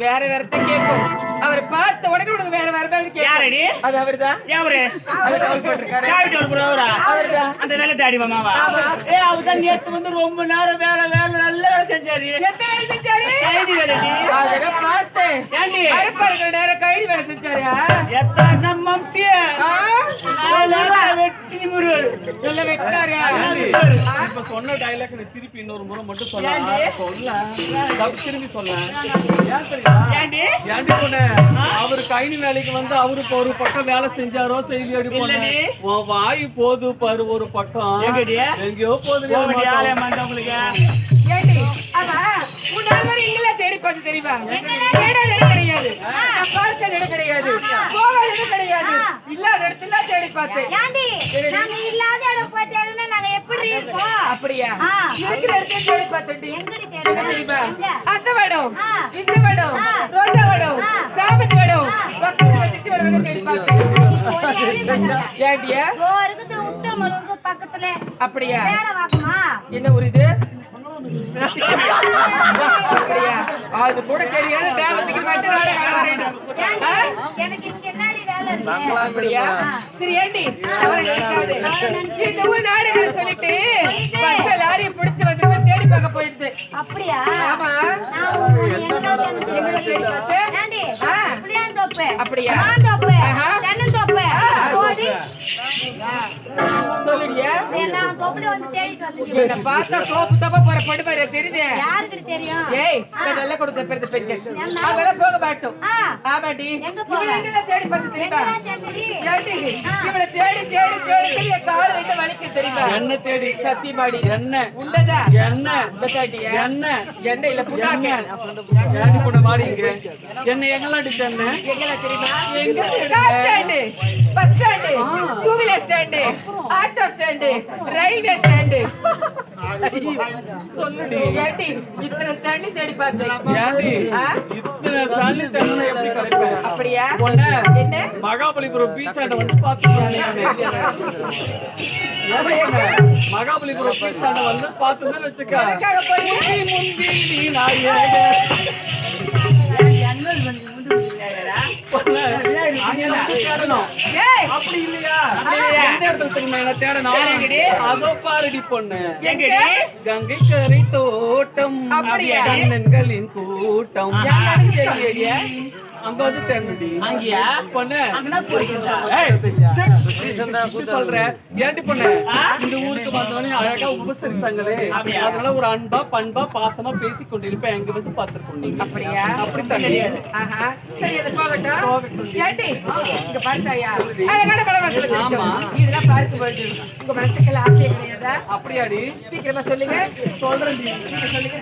வேற வேறத்தை கேட்கும். அவரை பார்த்த உடனே உனக்கு வேற வேற மாதிரி கேட்கும். அது அவர்தான். அந்த வேலை தாடி மாமாவா? அவர்தான் நேத்து வந்து ரொம்ப நேரம் வேலை வேலை நல்ல வேலை செஞ்சாரு. கைதி வேலை பார்த்தேன். நேரம் கைடி வேலை செஞ்சாரு. எத்தனை மம்திய வெட்டி முருகர் நல்ல வெட்டாரு. இப்ப சொன்ன டைலாக் திருப்பி இன்னொரு முறை மட்டும் சொல்ல திரும்பி சொல்ல. அவரு கைனி வேலைக்கு வந்து அவருக்கு ஒரு பக்கம் வேலை செஞ்சாரோ செய்தி அடி வாய் போது பாரு ஒரு பக்கம் எங்கேயோ போகுது. தேடி பார்த்து தெரியுமா? கிடையாது, பார்த்தது கிடையாது, போகாத கிடையாது, இல்லாத இடத்துல தேடி பார்த்தேன். அப்படியா? இருக்கிற இடத்துல தேடி பார்த்தேன். தெரியுமா? அந்த வடம், இந்த வடம், ரோஜா வடம், சாமந்தி வடம், பக்கத்துல திட்டி வடம் தேடி பார்த்தேன். ஏண்டியா? அப்படியா? என்ன ஒரு இது? அப்படியா? அது கூட தெரியாது. வேலைக்கு மட்டும் அப்படியா? சரி ஏண்டி இந்த ஊர் நாடுகளை சொல்லிட்டு பஸ் லாரியை பிடிச்சு வந்து தேடி பார்க்க போயிடுது. அப்படியா? ஆமா. எங்களை தேடி பார்த்து அப்படியா? சொல்லுடியா? என்ன பார்த்தா தோப்பு தப்பா போற படுபாரு தெரியுது. ஏய் நல்லா கொடுத்த பெருத்த பெண்கள் அவெல்லாம் போக மாட்டோம். ஆமாடி தேடி பார்த்து தெரியுமா? இவளை தேடி தேடி தேடி என் கால விட்டு வலிக்க தெரியுமா? என்ன தேடி? சத்தியமாடி என்ன உண்டதா? என்ன என்ன என்ன இல்ல புண்ணாக்க என்ன எங்கெல்லாம் அடிச்சேன்? எங்கெல்லாம் தெரியுமா? Bus stand, two wheeler stand, auto stand, railway stand. சொல்லுடி. ஏண்டி இத்தனை ஸ்டாண்டையும் தேடி பார்த்தேன். ஏண்டி ஆ? இத்தனை சாலி தென்னை எப்படி கிடைப்பேன்? அப்படியா? பொண்ணு, என்ன? மகாபலிபுரம் பீச் ஆண்ட வந்து பாத்துருக்காங்க. மகாபலிபுரம் பீச் ஆண்ட வந்து பாத்துதான் வச்சுக்க. எதுக்காக போறீங்க? முந்தி நீ நாயே. பொண்ணு, அங்கெல்லாம் தேடணும். ஏய், அப்படி இல்லையா? எந்த இடத்துல தெரியுமா என்ன தேடணும்? அதோ பாருடி பொண்ணு. எங்க? கங்கை கரை தோட்டம், அப்படியா? கண்ணன்களின் கூட்டம். யாருக்கு தெரியலையே? அங்க வந்து தேடணுடி. அங்கயா பொண்ணு, அங்கனா போறீங்களா? ஏய், சே, இப்படி சொல்ற. ஏன்டி பொண்ணு, இந்த ஊருக்கு வந்தவனே அழகா உபசரிச்சாங்களே, அப்படியா? அதனால ஒரு அன்பா பண்பா பாசமா பேசிக் கொண்டிருப்பேன். எங்க வந்து பாத்துருக்கோம் நீங்க. அப்படியா? அப்படித்தானே? ஆஹா. சரி, அது போகட்டும். போகட்டும். ஏண்டி, இங்க பார்த்தாயா? அழகான பழவரத்துல ஆமா. இருக்கட்டும். இதெல்லாம் பார்க்கும் பொழுது உங்க மனசுக்கெல்லாம் ஆசையே கிடையாதா? அப்படியாடி? சீக்கிரமா சொல்லுங்க. சொல்றேன். சீக்கிரம் சொல்லுங்க.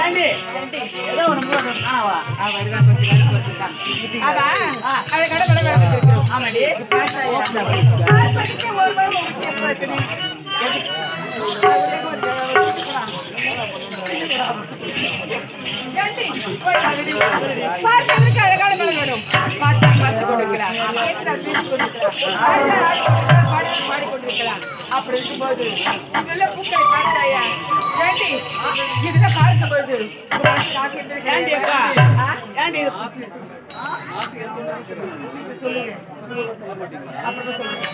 ஏண்டி ஏதோ ஒண்ணு மூணு காணவா வருதான் கொஞ்சம் நேரம் பொறுத்துதான். அவா, அவளை கடை கடை கடை இருக்கிறோம். ஆமாடி பார்க்கறதுக்கு அழகான மனம் வேணும். பார்த்தா பார்த்து கொண்டிருக்கலாம். பேசுறா பேசி கொண்டிருக்கலாம். பாடி கொண்டிருக்கலாம். அப்படி இருக்கும்போது இதெல்லாம் பூக்களை பார்த்தாயா? ஏண்டி இதுல பார்க்கும்போது ஏண்டி அக்கா ஏண்டி சொல்லுங்க. அப்படிதான் சொல்லுங்க.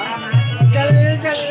ஆமா. ஜல் ஜல்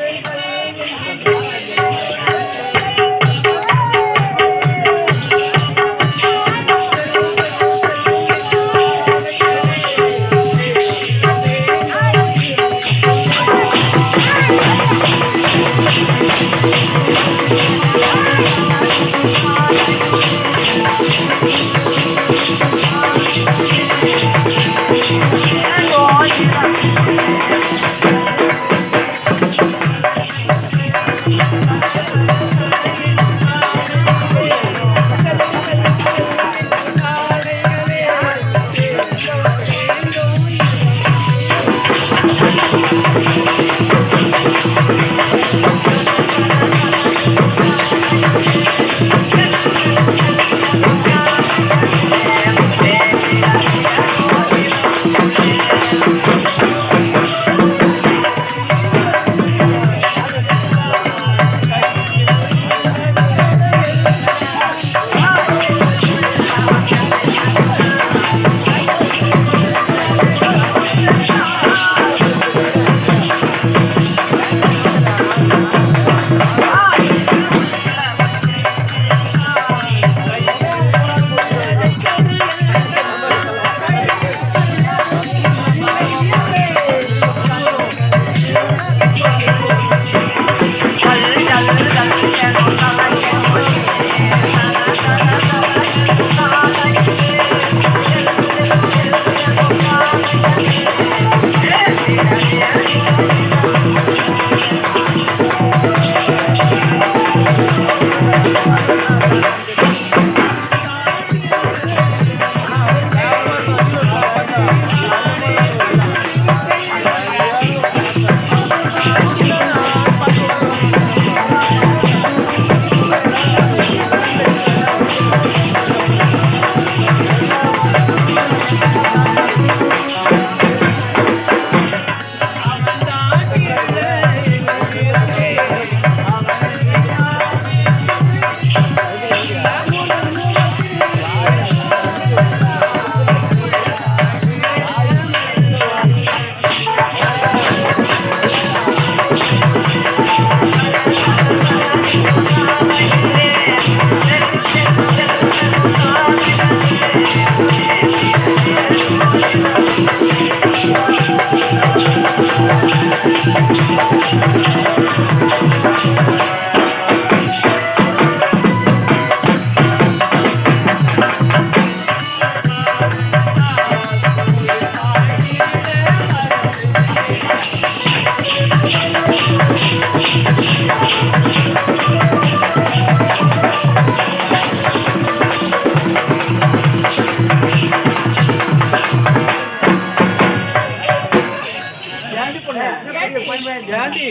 ஏண்டி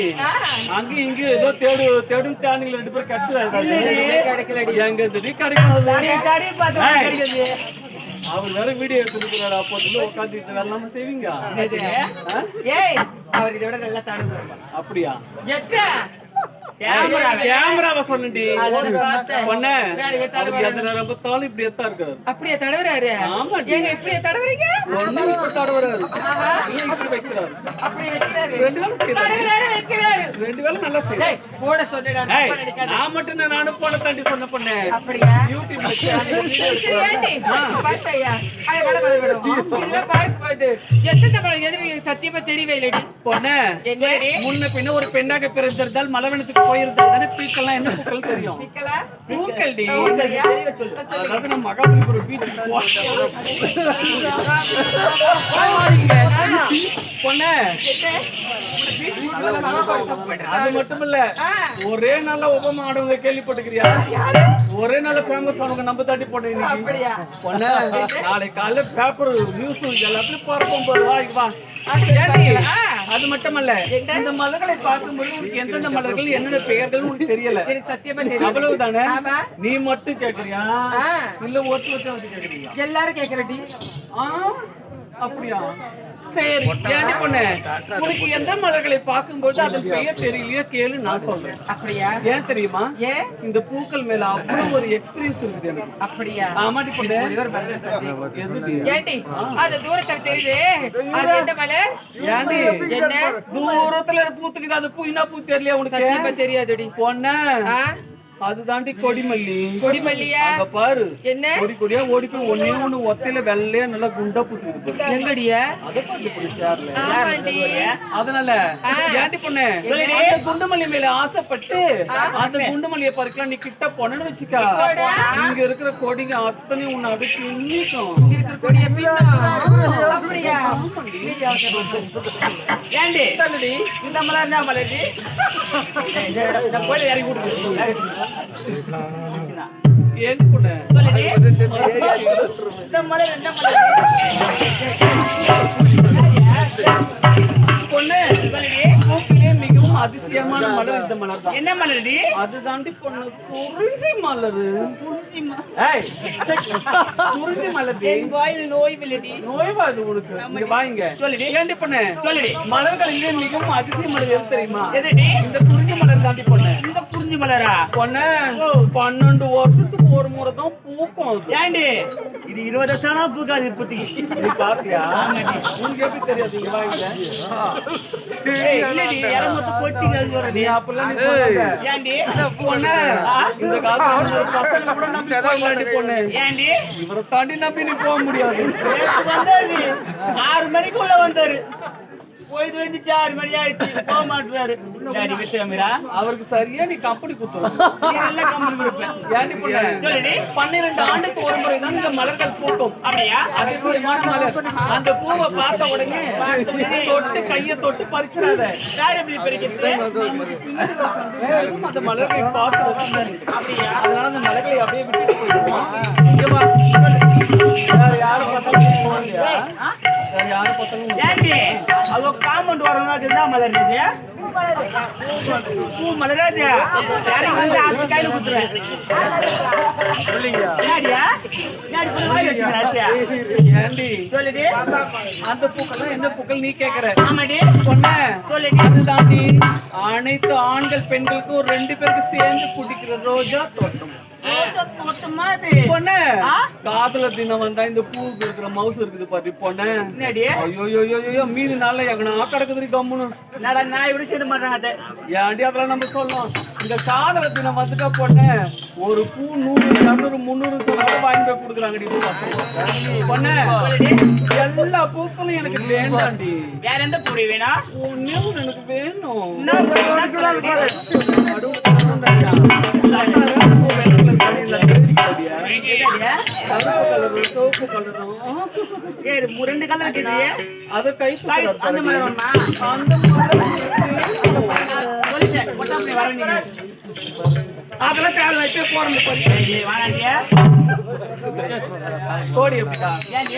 அங்கேயும் இங்கேயும் ஏதோ தேடும் தேடுங்க ரெண்டு பேரும் கிடைச்சதா எங்க திடீர் கிடைக்காது அவர் வேற வீடியோ எடுத்துருக்கிறாரு அப்போதுல உட்காந்து இது வெள்ளாம செய்வீங்க ஏய் அவர் இதை விட நல்லா தாடுங்க அப்படியா கேமராவை சொன்னடி பொண்ணு வேற எத்தாடு அவர் எந்த நேரம் பார்த்தாலும் இப்படி எத்தா இருக்காரு. அப்படியே தடவுறாரு ஆமாடி. ஏங்க இப்படியே தடவுறீங்க ஒண்ணு இப்படி தடவுறாரு. இல்ல இப்படி வைக்கிறாரு. அப்படி வைக்கிறாரு ரெண்டு வேளை செய்றாரு. தடவுறாரு வைக்கிறாரு ரெண்டு வேளை நல்லா செய்றாரு. டேய் போட சொல்லுடா ஏய், தப்பா நினைக்காத நான் மட்டும் நானும் போன தாண்டி சொன்ன பொண்ணு அப்படியா யூடியூப்ல ஏண்டி பார்த்தையா அட வட வட வட இதெல்லாம் பார்க்கும்போது எத்தனை பழம் எதிரி சத்தியமா தெரியவே இல்லடி பொண்ணு என்ன முன்ன பின்ன ஒரு பெண்ணாக பிறந்திருந்தால் மலவனத்துக்கு போயிருந்தால் தானே பீக்கெல்லாம் என்ன பூக்கள் தெரியும். நிக்கலா பூக்கள் டி. அப்படியா? அதாவது நம்ம மகாபலிபுரம் பீச்சுக்கு பொண்ணு அது மட்டும் இல்ல ஒரே நல்ல உபமா ஆடுவங்க கேள்விப்பட்டுக்கிறியா? ஒரே நல்ல ஃபேமஸ் ஆனவங்க நம்ம தாண்டி போட்டோம் இன்னைக்கு. அப்படியா? பொண்ணு நாளைக்கு காலையில பேப்பர் நியூஸ் எல்லாத்தையும் பார்ப்போம் போது வா இங்க வா. சரி, அது மட்டுமல்ல இந்த மலர்களை பார்க்கும்போது உனக்கு எந்தெந்த மலர்கள் என்னென்ன பெயர்கள் உனக்கு தெரியல. எனக்கு சத்தியமா தெரியல அவ்வளவுதானே? ஆமா நீ மட்டும் கேக்குறியா ஆ, இல்ல ஒட்டு ஒட்டு வந்து கேக்குறீங்களா? எல்லாரும் கேக்குறடி ஆ, அப்படியா? சரி ஏன் பொண்ணு உனக்கு எந்த மலர்களை பார்க்கும்போது அதன் பெயர் தெரியலையோ கேளு, நான் சொல்றேன். அப்படியா? ஏன் தெரியுமா? ஏன் இந்த பூக்கள் மேல அவ்வளவு ஒரு எக்ஸ்பீரியன்ஸ் இருக்குது எனக்கு. அப்படியா? ஆமாடி பொண்ணு. ஒரே ஒரு பதில் சந்தேகம். எதுடி? ஏண்டி அது தூரத்துல தெரியுது அது என்ன மலை ஏண்டி என்ன தூரத்துல பூத்துக்குது அந்த பூ என்ன பூ தெரியலையா உனக்கு? சத்தியமா தெரியாதுடி பொண்ணு ஆ, அதுதாண்டி கொடிமல்லி. கொடிமல்லியா அங்க பாரு என்ன கொடி கொடியா ஓடி போய் ஒன்னே ஒண்ணு ஒத்தையில வெள்ளையா நல்லா குண்டா பூத்துக்குது பாரு. எங்கடியா அதை பாட்டு இப்படி சேர்ல. ஆமாண்டி அதனால ஏண்டி பொண்ணு அந்த குண்டுமல்லி மேல ஆசைப்பட்டு அந்த குண்டுமல்லியை பறிக்கலாம் நீ கிட்ட போனன்னு வச்சுக்கா இங்க இருக்கிற கொடிங்க அத்தனையும் உன்னை அடிச்சு இன்னிக்கும் இங்க இருக்கிற கொடிய பின்னும் அப்படியா? ஏண்டி சொல்லுடி. இந்த மலர் என்ன மலர்டி? இந்த கோயில இறங்கி விட்டுருக்கு. ஏன் பொண்ணு சொல்லுடி. இந்த மலர் என்ன மலர்? பொண்ணு சொல்லுடி. பூக்களே மிகவும் அதிசயமான மலர் இந்த மலர் தான். என்ன மலர்டி? அதுதாண்டி பொண்ணு குறிஞ்சி மலரு. குறிஞ்சி ஏய், குறிஞ்சி மலர் டி. என் வாயில நோய் வில்லடி. நோய் வாது உனக்கு. இங்க வாங்க. சொல்லுடி. ஏண்டி பொண்ணு சொல்லுடி. மலர்களிலே மிகவும் அதிசய மலர் எது தெரியுமா? எதுடி? இந்த குறிஞ்சி மலர் தாண்டி பொண்ணு. இந்த குறிஞ்சி மலரா? பொண்ணு 12 வருஷத்துக்கு ஒரு முறை தான் பூக்கும் அது. ஏண்டி இது 20 வருஷம் பூக்காது இப்போதைக்கு. நீ பாத்தியா? உனக்கு எப்படி தெரியாது? இங்க வாங்க. ஏய், இல்லடி இறமத்து கொட்டிங்க அது நீ வரடி. அப்பெல்லாம் நீ சொல்லாத. ஏண்டி பொண்ணு இந்த காலத்துல ஒரு பசங்க கூட நம்பி போகலாண்டி பொண்ணு. ஏண்டி இவரை தாண்டி நம்பி நீ போக முடியாது. நேத்து வந்தாரு 6 மணிக்குள்ள வந்தாரு. போயிட்டு வந்துச்சு 6 மணி ஆயிடுச்சு போக மாட்டாரு. டாடி வித்தமிரா அவருக்கு சரியா நீ கம்பெனி கொடுத்துரு. நீ நல்ல கம்பெனி கொடுப்பேன். ஏண்டி பொண்ணு சொல்லுடி. 12 ஆண்டுக்கு ஒரு முறை தான் இந்த மலர்கள் பூக்கும். அப்படியா? அதிசயமான மலர். அந்த பூவை பார்த்த உடனே தொட்டு கையை தொட்டு பறிச்சிடாத. யார் எப்படி பறிக்கிறது? அந்த மலர்களை பார்த்து ரசிக்கணும். அப்படியா? அதனால அந்த மலர்களை அப்படியே விட்டு போயிடுவோம். இங்க வா. வேற யாரும் பார்த்தாலும் போகலையா? வேற யாரும் பார்த்தாலும் ஏண்டி அது காம்பவுண்ட் வரணும் அதுன்னா மலர் இது பூ மலராது யாரையும் வந்து அந்த கையில குத்துறேன். சொல்லிங்க. ஏடியா ஏடி போய் வாய் வச்சுக்கிறேன். ஏண்டி சொல்லுடி. அந்த பூக்கள்லாம் என்ன பூக்கள் நீ கேக்குற? ஆமாடி பொண்ணு சொல்லுடி. அதுதாண்டி அனைத்து ஆண்கள் பெண்களுக்கும் 2 பேருக்கு சேர்ந்து பிடிக்கிற ரோஜா தோட்டம். ஒட்டுமா அது பொண்ணு ஆ? காதல தினம் வந்தா இந்த பூவுக்கு இருக்கிற மவுசு இருக்குது பாரு பொண்ணு. என்னடி ஐயோ மீது நாள்ல எங்கனா கிடக்குது கம்முன்னு. என்னடா நாய் விட செய்ய மாட்டாங்க அதை. ஏன்டி அதெல்லாம் நம்ம சொல்லணும். இந்த காதல தினம் வந்துட்டா பொண்ணு ஒரு பூ 100 200 300 சொன்னாலும் வாங்கி போய் கொடுக்குறாங்கடி. பொண்ணு எல்லா பூக்களும் எனக்கு வேண்டாண்டி. வேற எந்த பூடி வேணா? ஒண்ணே ஒண்ணு எனக்கு வேணும். சோப்பு கலரும் 2 கலர் இருக்குது. அது கை அந்த மலர் வேணுமா? அந்த மலர் சொல்லிட்டேன் ஒட்டாம வர நீங்க. அதெல்லாம் தேவை வச்சு போறேன். வாங்கியா கோடி எப்படிடா? ஏண்டி